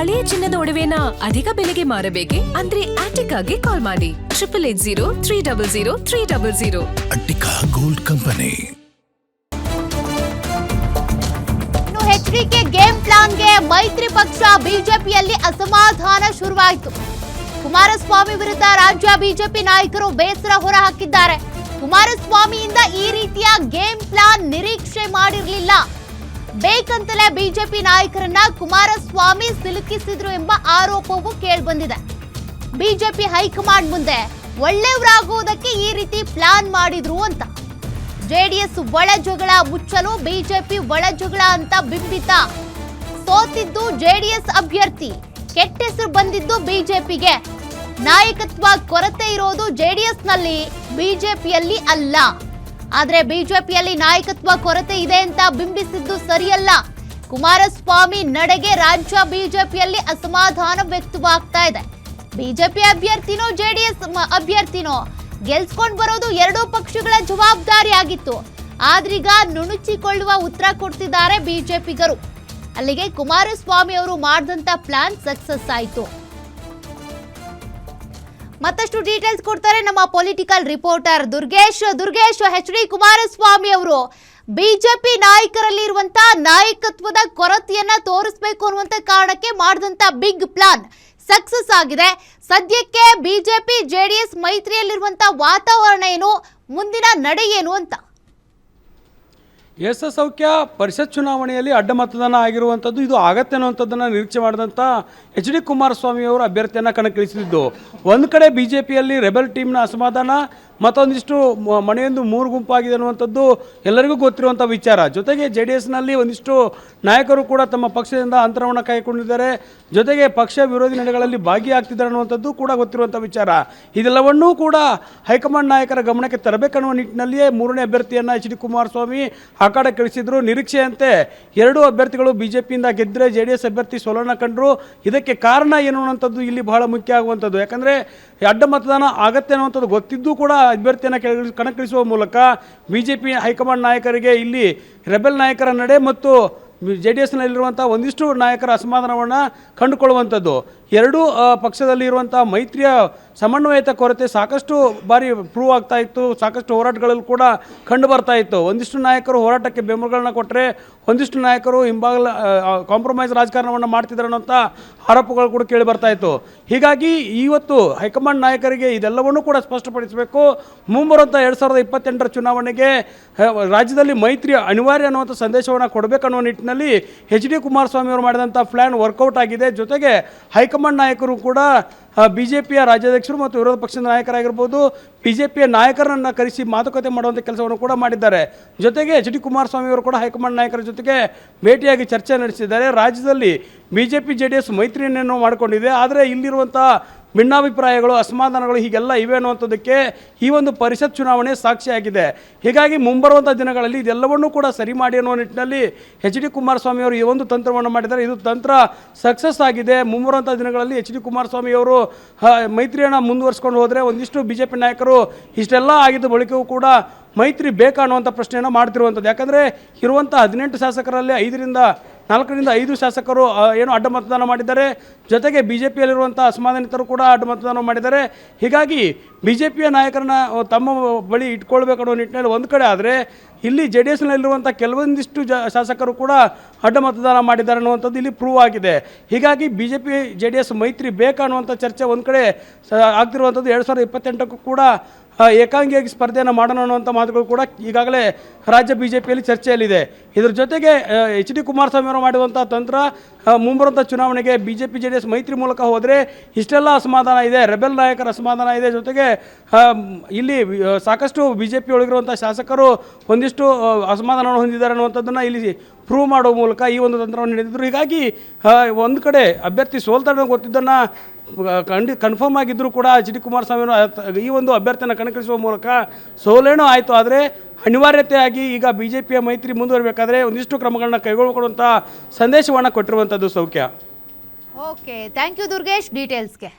ಹಳೆಯ ಚಿನ್ನದ ಒಡವೆನ ಅಧಿಕ ಬೆಲೆಗೆ ಮಾರಬೇಕೆ? ಅಂದ್ರೆ ಆಟಿಕಾಗೆ ಕಾಲ್ ಮಾಡಿ 8880 Attica gold company. HDK game ಪ್ಲಾನ್ಗೆ ಮೈತ್ರಿ ಪಕ್ಷ ಬಿಜೆಪಿಯಲ್ಲಿ ಅಸಮಾಧಾನ ಶುರುವಾಯಿತು. ಕುಮಾರಸ್ವಾಮಿ ವಿರುದ್ಧ ರಾಜ್ಯ ಬಿಜೆಪಿ ನಾಯಕರು ಬೇಸರ ಹೊರಹಾಕಿದ್ದಾರೆ. ಕುಮಾರಸ್ವಾಮಿಯಿಂದ ಈ ರೀತಿಯ ಗೇಮ್ ಪ್ಲಾನ್ ನಿರೀಕ್ಷೆ ಮಾಡಿರಲಿಲ್ಲ. ಬೇಕಂತಲೇ ಬಿಜೆಪಿ ನಾಯಕರನ್ನ ಕುಮಾರಸ್ವಾಮಿ ಸಿಲುಕಿಸಿದ್ರು ಎಂಬ ಆರೋಪವೂ ಕೇಳಿಬಂದಿದೆ. ಬಿಜೆಪಿ ಹೈಕಮಾಂಡ್ ಮುಂದೆ ಒಳ್ಳೆಯವರಾಗುವುದಕ್ಕೆ ಈ ರೀತಿ ಪ್ಲಾನ್ ಮಾಡಿದ್ರು ಅಂತ. ಜೆಡಿಎಸ್ ಒಳ ಜಗಳ ಮುಚ್ಚಲು ಬಿಜೆಪಿ ಒಳ ಜಗಳ ಅಂತ ಬಿಂಬಿತ. ಸೋತಿದ್ದು ಜೆಡಿಎಸ್ ಅಭ್ಯರ್ಥಿ, ಕೆಟ್ಟ ಹೆಸರು ಬಂದಿದ್ದು ಬಿಜೆಪಿಗೆ. ನಾಯಕತ್ವ ಕೊರತೆ ಇರೋದು ಜೆಡಿಎಸ್ ನಲ್ಲಿ, ಬಿಜೆಪಿಯಲ್ಲಿ ಅಲ್ಲ. ಆದ್ರೆ ಬಿಜೆಪಿಯಲ್ಲಿ ನಾಯಕತ್ವ ಕೊರತೆ ಇದೆ ಅಂತ ಬಿಂಬಿಸಿದ್ದು ಸರಿಯಲ್ಲ. ಕುಮಾರಸ್ವಾಮಿ ನಡೆಗೆ ರಾಜ್ಯ ಬಿಜೆಪಿಯಲ್ಲಿ ಅಸಮಾಧಾನ ವ್ಯಕ್ತವಾಗ್ತಾ ಇದೆ. ಬಿಜೆಪಿ ಅಭ್ಯರ್ಥಿನೋ ಜೆಡಿಎಸ್ ಅಭ್ಯರ್ಥಿನೋ ಗೆಲ್ಸ್ಕೊಂಡ್ ಬರೋದು ಎರಡೂ ಪಕ್ಷಗಳ ಜವಾಬ್ದಾರಿ ಆಗಿತ್ತು. ಆದ್ರೀಗ ನುಣುಚಿಕೊಳ್ಳುವ ಉತ್ತರ ಕೊಡ್ತಿದ್ದಾರೆ ಬಿಜೆಪಿಗರು. ಅಲ್ಲಿಗೆ ಕುಮಾರಸ್ವಾಮಿ ಅವರು ಮಾಡಿದಂತ ಪ್ಲಾನ್ ಸಕ್ಸಸ್ ಆಯಿತು. ಮತ್ತಷ್ಟು ಡೀಟೇಲ್ಸ್ ಕೊಡ್ತಾರೆ ನಮ್ಮ political reporter Durgesh. HD. Kumaraswamy ಅವರು ಬಿಜೆಪಿ ನಾಯಕರಲ್ಲಿ ಇರುವಂತಹ ನಾಯಕತ್ವದ ಕೊರತೆಯನ್ನ ತೋರಿಸಬೇಕು ಅನ್ನುವಂತ ಕಾರಣಕ್ಕೆ ಮಾಡಿದಂತ ಬಿಗ್ ಪ್ಲಾನ್ ಸಕ್ಸಸ್ ಆಗಿದೆ. ಸದ್ಯಕ್ಕೆ ಬಿಜೆಪಿ ಜೆಡಿಎಸ್ ಮೈತ್ರಿಯಲ್ಲಿರುವಂತಹ ವಾತಾವರಣ ಏನು, ಮುಂದಿನ ನಡೆ ಏನು ಅಂತ? ಸೌಖ್ಯ ಪರಿಷತ್ ಚುನಾವಣೆಯಲ್ಲಿ ಅಡ್ಡ ಮತದಾನ ಆಗಿರುವಂಥದ್ದು ಇದು ಆಗತ್ತೆ ಅನ್ನುವಂಥದ್ದನ್ನು ನಿರೀಕ್ಷೆ ಮಾಡಿದಂಥ ಎಚ್.ಡಿ. ಕುಮಾರಸ್ವಾಮಿ ಅವರು ಅಭ್ಯರ್ಥಿಯನ್ನು ಕಣಕ್ಕಿಳಿಸಿದ್ದು. ಒಂದು ಕಡೆ ಬಿ ಜೆ ಪಿಯಲ್ಲಿ ರೆಬೆಲ್ ಟೀಮ್ನ ಅಸಮಾಧಾನ, ಮತ್ತೊಂದಿಷ್ಟು ಮನೆಯೊಂದು ಮೂರು ಗುಂಪಾಗಿದೆ ಅನ್ನುವಂಥದ್ದು ಎಲ್ಲರಿಗೂ ಗೊತ್ತಿರುವಂಥ ವಿಚಾರ. ಜೊತೆಗೆ ಜೆ ಡಿ ಎಸ್ನಲ್ಲಿ ಒಂದಿಷ್ಟು ನಾಯಕರು ಕೂಡ ತಮ್ಮ ಪಕ್ಷದಿಂದ ಅಂತರವನ್ನು ಕಾಯ್ಕೊಂಡಿದ್ದಾರೆ. ಜೊತೆಗೆ ಪಕ್ಷ ವಿರೋಧಿ ನಡೆಗಳಲ್ಲಿ ಭಾಗಿಯಾಗ್ತಿದ್ದಾರೆ ಅನ್ನುವಂಥದ್ದು ಕೂಡ ಗೊತ್ತಿರುವಂಥ ವಿಚಾರ. ಇದೆಲ್ಲವನ್ನೂ ಕೂಡ ಹೈಕಮಾಂಡ್ ನಾಯಕರ ಗಮನಕ್ಕೆ ತರಬೇಕನ್ನುವ ನಿಟ್ಟಿನಲ್ಲಿಯೇ ಮೂರನೇ ಅಭ್ಯರ್ಥಿಯನ್ನು ಎಚ್.ಡಿ. ಕುಮಾರಸ್ವಾಮಿ ಕಡೆ ಕಳಿಸಿದ್ರು. ನಿರೀಕ್ಷೆಯಂತೆ ಎರಡೂ ಅಭ್ಯರ್ಥಿಗಳು ಬಿಜೆಪಿಯಿಂದ ಗೆದ್ದರೆ ಜೆ ಡಿ ಎಸ್ ಅಭ್ಯರ್ಥಿ ಸೋಲನ್ನು ಕಂಡರು. ಇದಕ್ಕೆ ಕಾರಣ ಏನು ಅನ್ನುವಂಥದ್ದು ಇಲ್ಲಿ ಬಹಳ ಮುಖ್ಯ ಆಗುವಂಥದ್ದು. ಯಾಕಂದರೆ ಅಡ್ಡ ಮತದಾನ ಆಗತ್ತೆ ಅನ್ನುವಂಥದ್ದು ಗೊತ್ತಿದ್ದು ಕೂಡ ಅಭ್ಯರ್ಥಿಯನ್ನು ಕಣಕ್ಕಿಳಿಸುವ ಮೂಲಕ ಬಿಜೆಪಿ ಹೈಕಮಾಂಡ್ ನಾಯಕರಿಗೆ ಇಲ್ಲಿ ರೆಬೆಲ್ ನಾಯಕರ ನಡೆ ಮತ್ತು ಜೆ ಡಿ ಎಸ್ನಲ್ಲಿರುವಂಥ ಒಂದಿಷ್ಟು ನಾಯಕರ ಅಸಮಾಧಾನವನ್ನು ಕಂಡುಕೊಳ್ಳುವಂಥದ್ದು. ಎರಡೂ ಪಕ್ಷದಲ್ಲಿ ಇರುವಂಥ ಮೈತ್ರಿಯ ಸಮನ್ವಯತೆ ಕೊರತೆ ಸಾಕಷ್ಟು ಬಾರಿ ಪ್ರೂವ್ ಆಗ್ತಾ ಇತ್ತು. ಸಾಕಷ್ಟು ಹೋರಾಟಗಳಲ್ಲಿ ಕೂಡ ಕಂಡು ಬರ್ತಾ ಇತ್ತು. ಒಂದಿಷ್ಟು ನಾಯಕರು ಹೋರಾಟಕ್ಕೆ ಬೆಂಬಲಗಳನ್ನ ಕೊಟ್ಟರೆ, ಒಂದಿಷ್ಟು ನಾಯಕರು ಹಿಂಬಾಗಲ ಕಾಂಪ್ರಮೈಸ್ ರಾಜಕಾರಣವನ್ನು ಮಾಡ್ತಿದ್ದಾರೆ ಅನ್ನೋಂಥ ಆರೋಪಗಳು ಕೂಡ ಕೇಳಿ ಬರ್ತಾ ಇತ್ತು. ಹೀಗಾಗಿ ಇವತ್ತು ಹೈಕಮಾಂಡ್ ನಾಯಕರಿಗೆ ಇದೆಲ್ಲವನ್ನೂ ಕೂಡ ಸ್ಪಷ್ಟಪಡಿಸಬೇಕು. ಮುಂಬರುವಂಥ 2028 ಚುನಾವಣೆಗೆ ರಾಜ್ಯದಲ್ಲಿ ಮೈತ್ರಿ ಅನಿವಾರ್ಯ ಅನ್ನುವಂಥ ಸಂದೇಶವನ್ನು ಕೊಡಬೇಕನ್ನೋ ನಿಟ್ಟಿನಲ್ಲಿ ಎಚ್.ಡಿ. ಕುಮಾರಸ್ವಾಮಿ ಅವರು ಮಾಡಿದಂಥ ಪ್ಲ್ಯಾನ್ ವರ್ಕೌಟ್ ಆಗಿದೆ. ಜೊತೆಗೆ ಹೈಕಮಾಂಡ್ ನಾಯಕರು ಕೂಡ ಬಿಜೆಪಿಯ ರಾಜ್ಯಾಧ್ಯಕ್ಷರು ಮತ್ತು ವಿರೋಧ ಪಕ್ಷದ ನಾಯಕರಾಗಿರ್ಬೋದು, ಬಿಜೆಪಿಯ ನಾಯಕರನ್ನು ಕರೆಸಿ ಮಾತುಕತೆ ಮಾಡುವಂಥ ಕೆಲಸವನ್ನು ಕೂಡ ಮಾಡಿದ್ದಾರೆ. ಜೊತೆಗೆ ಎಚ್.ಡಿ. ಕುಮಾರಸ್ವಾಮಿ ಅವರು ಕೂಡ ಹೈಕಮಾಂಡ್ ನಾಯಕರ ಜೊತೆಗೆ ಭೇಟಿಯಾಗಿ ಚರ್ಚೆ ನಡೆಸಿದ್ದಾರೆ. ರಾಜ್ಯದಲ್ಲಿ ಬಿಜೆಪಿ ಜೆ ಡಿ ಎಸ್ ಮೈತ್ರಿಯನ್ನು ಮಾಡಿಕೊಂಡಿದೆ. ಆದರೆ ಇಲ್ಲಿರುವಂಥ ಭಿನ್ನಾಭಿಪ್ರಾಯಗಳು, ಅಸಮಾಧಾನಗಳು ಹೀಗೆಲ್ಲ ಇವೆ ಅನ್ನುವಂಥದ್ದಕ್ಕೆ ಈ ಒಂದು ಪರಿಷತ್ ಚುನಾವಣೆ ಸಾಕ್ಷಿಯಾಗಿದೆ. ಹೀಗಾಗಿ ಮುಂಬರುವಂಥ ದಿನಗಳಲ್ಲಿ ಇದೆಲ್ಲವನ್ನೂ ಕೂಡ ಸರಿ ಮಾಡಿ ಅನ್ನೋ ನಿಟ್ಟಿನಲ್ಲಿ ಎಚ್.ಡಿ. ಕುಮಾರಸ್ವಾಮಿ ಅವರು ಈ ಒಂದು ತಂತ್ರವನ್ನು ಮಾಡಿದ್ದಾರೆ. ಇದು ತಂತ್ರ ಸಕ್ಸಸ್ ಆಗಿದೆ. ಮುಂಬರುವಂಥ ದಿನಗಳಲ್ಲಿ ಎಚ್.ಡಿ. ಕುಮಾರಸ್ವಾಮಿ ಅವರು ಮೈತ್ರಿಯನ್ನು ಮುಂದುವರಿಸ್ಕೊಂಡು ಹೋದರೆ ಒಂದಿಷ್ಟು ಬಿ ಜೆ ಪಿ ನಾಯಕರು ಇಷ್ಟೆಲ್ಲ ಆಗಿದ್ದ ಬಳಿಕವೂ ಕೂಡ ಮೈತ್ರಿ ಬೇಕಾ ಅನ್ನುವಂಥ ಪ್ರಶ್ನೆಯನ್ನು ಮಾಡ್ತಿರುವಂಥದ್ದು. ಯಾಕಂದರೆ ಇರುವಂಥ 18 ಶಾಸಕರಲ್ಲಿ 4ರಿಂದ 5 ಶಾಸಕರು ಏನು ಅಡ್ಡ ಮತದಾನ ಮಾಡಿದ್ದಾರೆ. ಜೊತೆಗೆ ಬಿ ಜೆ ಪಿಯಲ್ಲಿರುವಂಥ ಅಸಮಾಧಾನಿತರು ಕೂಡ ಅಡ್ಡ ಮತದಾನ ಮಾಡಿದ್ದಾರೆ. ಹೀಗಾಗಿ ಬಿ ಜೆ ಪಿಯ ನಾಯಕರನ್ನ ತಮ್ಮ ಬಳಿ ಇಟ್ಕೊಳ್ಬೇಕನ್ನೋ ನಿಟ್ಟಿನಲ್ಲಿ ಒಂದು ಕಡೆ ಆದರೆ, ಇಲ್ಲಿ ಜೆ ಡಿ ಎಸ್ನಲ್ಲಿರುವಂಥ ಕೆಲವೊಂದಿಷ್ಟು ಶಾಸಕರು ಕೂಡ ಅಡ್ಡ ಮತದಾನ ಮಾಡಿದ್ದಾರೆ ಅನ್ನುವಂಥದ್ದು ಇಲ್ಲಿ ಪ್ರೂವ್ ಆಗಿದೆ. ಹೀಗಾಗಿ B J P J D S ಮೈತ್ರಿ ಬೇಕಾ ಅನ್ನುವಂಥ ಚರ್ಚೆ ಒಂದು ಕಡೆ ಆಗ್ತಿರುವಂಥದ್ದು. 2028ಕ್ಕೂ ಕೂಡ ಏಕಾಂಗಿಯಾಗಿ ಸ್ಪರ್ಧೆಯನ್ನು ಮಾಡೋಣ ಅನ್ನುವಂಥ ಮಾತುಗಳು ಕೂಡ ಈಗಾಗಲೇ ರಾಜ್ಯ ಬಿ ಜೆ ಪಿಯಲ್ಲಿ ಚರ್ಚೆಯಲ್ಲಿದೆ. ಇದರ ಜೊತೆಗೆ ಎಚ್.ಡಿ. ಕುಮಾರಸ್ವಾಮಿ ಅವರು ಮಾಡುವಂಥ ತಂತ್ರ, ಮುಂಬರುವಂಥ ಚುನಾವಣೆಗೆ B J P J D S ಮೈತ್ರಿ ಮೂಲಕ ಹೋದರೆ ಇಷ್ಟೆಲ್ಲ ಅಸಮಾಧಾನ ಇದೆ, ರೆಬೆಲ್ ನಾಯಕರ ಅಸಮಾಧಾನ ಇದೆ. ಜೊತೆಗೆ ಇಲ್ಲಿ ಸಾಕಷ್ಟು ಬಿ ಜೆ ಪಿ ಒಳಗಿರುವಂಥ ಶಾಸಕರು ಒಂದಿಷ್ಟು ಅಸಮಾಧಾನವನ್ನು ಹೊಂದಿದ್ದಾರೆ ಅನ್ನುವಂಥದ್ದನ್ನು ಇಲ್ಲಿ ಪ್ರೂವ್ ಮಾಡುವ ಮೂಲಕ ಈ ಒಂದು ತಂತ್ರವನ್ನು ಹಿಡಿದಿದ್ರು. ಹೀಗಾಗಿ ಒಂದು ಕಡೆ ಅಭ್ಯರ್ಥಿ ಸೋಲ್ತಾನೆ ಗೊತ್ತಿದ್ದನ್ನು ಕನ್ಫರ್ಮ್ ಆಗಿದ್ದರೂ ಕೂಡ ಎಚ್.ಡಿ. ಕುಮಾರಸ್ವಾಮಿ ಈ ಒಂದು ಅಭ್ಯರ್ಥಿಯನ್ನು ಕಣಕ್ಕಿಳಿಸುವ ಮೂಲಕ ಸೋಲೇನೋ ಆಯಿತು. ಆದರೆ ಅನಿವಾರ್ಯತೆಯಾಗಿ ಈಗ ಬಿ ಜೆ ಪಿಯ ಮೈತ್ರಿ ಮುಂದುವರಿಬೇಕಾದ್ರೆ ಒಂದಿಷ್ಟು ಕ್ರಮಗಳನ್ನ ಕೈಗೊಳ್ಳುವಂಥ ಸಂದೇಶವನ್ನು ಕೊಟ್ಟಿರುವಂಥದ್ದು. ಸೌಖ್ಯ. Okay, thank you Durgesh ಡೀಟೇಲ್ಸ್ಗೆ.